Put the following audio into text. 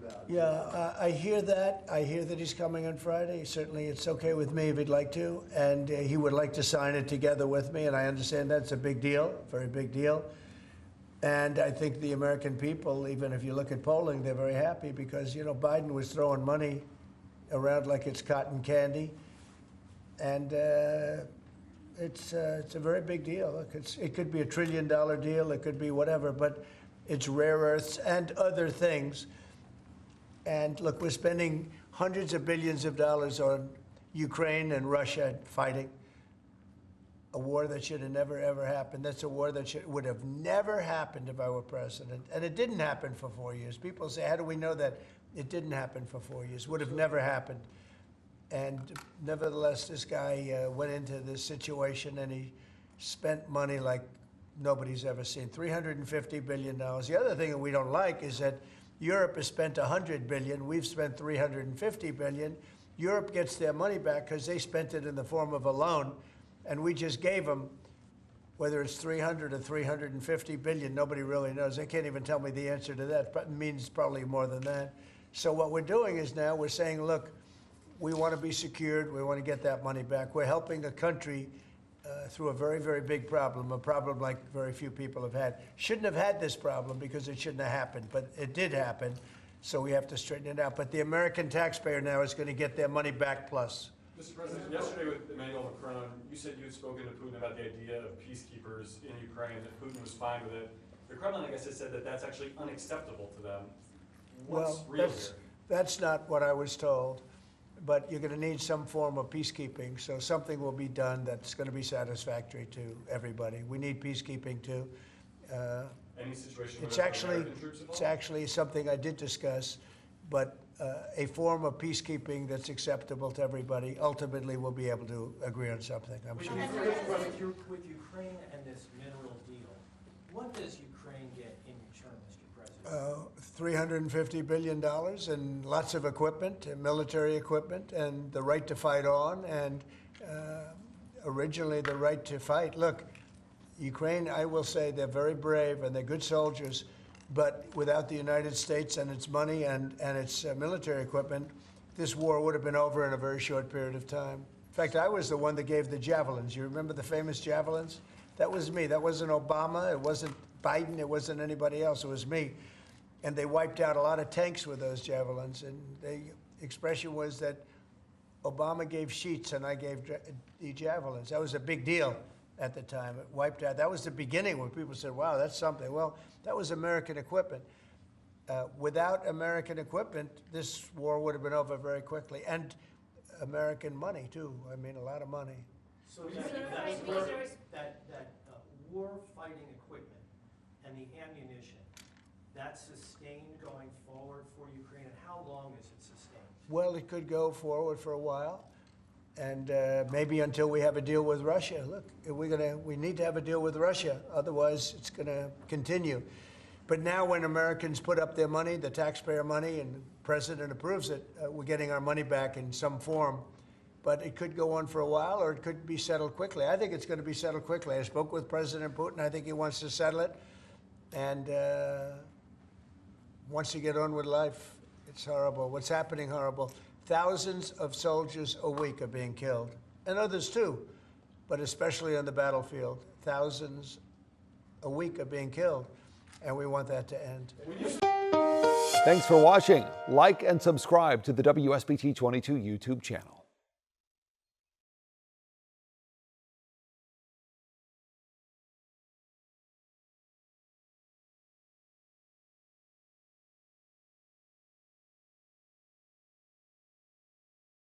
about. Yeah, I hear that. I hear that he's coming on Friday. Certainly, it's okay with me if he'd like to, and he would like to sign it together with me, and I understand that's a big deal, very big deal. And I think the American people, even if you look at polling, they're very happy because, you know, Biden was throwing money around like it's cotton candy, and it's a very big deal. Look, it could be $1 trillion deal, it could be whatever, but it's rare earths and other things. And look, we're spending hundreds of billions of dollars on Ukraine and Russia fighting a war that should have never, ever happened. That's a war that would have never happened if I were president. And it didn't happen for 4 years. People say, how do we know that it didn't happen for 4 years? Would have never happened. And nevertheless, this guy went into this situation and he spent money like nobody's ever seen, $350 billion. The other thing that we don't like is that Europe has spent $100 billion. We've spent $350 billion. Europe gets their money back because they spent it in the form of a loan, and we just gave them, whether it's 300 or 350 billion, nobody really knows. They can't even tell me the answer to that, but it means probably more than that. So what we're doing is now we're saying, look, we want to be secured. We want to get that money back. We're helping a country through a very, very big problem, a problem like very few people have had. Shouldn't have had this problem because it shouldn't have happened, but it did happen, so we have to straighten it out. But the American taxpayer now is going to get their money back plus. Mr. President, yesterday with Emmanuel Macron, you said you had spoken to Putin about the idea of peacekeepers in Ukraine, that Putin was fine with it. The Kremlin, I guess, has said that that's actually unacceptable to them. What's real here? That's not what I was told. But you're going to need some form of peacekeeping, so something will be done that's going to be satisfactory to everybody. We need peacekeeping too. Any situation it's where actually American troops involved? It's actually something I did discuss, but a form of peacekeeping that's acceptable to everybody. Ultimately, we'll be able to agree on something, I'm sure. With Ukraine and this mineral deal, what does Ukraine get in return, Mr. President? $350 billion and lots of equipment, and military equipment, and the right to fight on, and originally the right to fight. Look, Ukraine, I will say, they're very brave and they're good soldiers, but without the United States and its money and its military equipment, this war would have been over in a very short period of time. In fact, I was the one that gave the javelins. You remember the famous javelins? That was me. That wasn't Obama. It wasn't Biden. It wasn't anybody else. It was me. And they wiped out a lot of tanks with those javelins. And the expression was that Obama gave sheets and I gave the javelins. That was a big deal at the time. It wiped out. That was the beginning when people said, wow, that's something. Well, that was American equipment. Without American equipment, this war would have been over very quickly. And American money, too. I mean, a lot of money. So that war-fighting equipment and the ammunition, that's sustained going forward for Ukraine, and how long is it sustained? Well, it could go forward for a while, and maybe until we have a deal with Russia. Look, we need to have a deal with Russia, otherwise it's going to continue. But now when Americans put up their money, the taxpayer money, and the president approves it, we're getting our money back in some form. But it could go on for a while, or it could be settled quickly. I think it's going to be settled quickly. I spoke with President Putin. I think he wants to settle it, and wants to get on with life. It's horrible. What's happening, horrible. Thousands of soldiers a week are being killed, and others too, but especially on the battlefield. Thousands a week are being killed, and we want that to end. Thanks for watching. Like and subscribe to the WSBT 22 YouTube channel.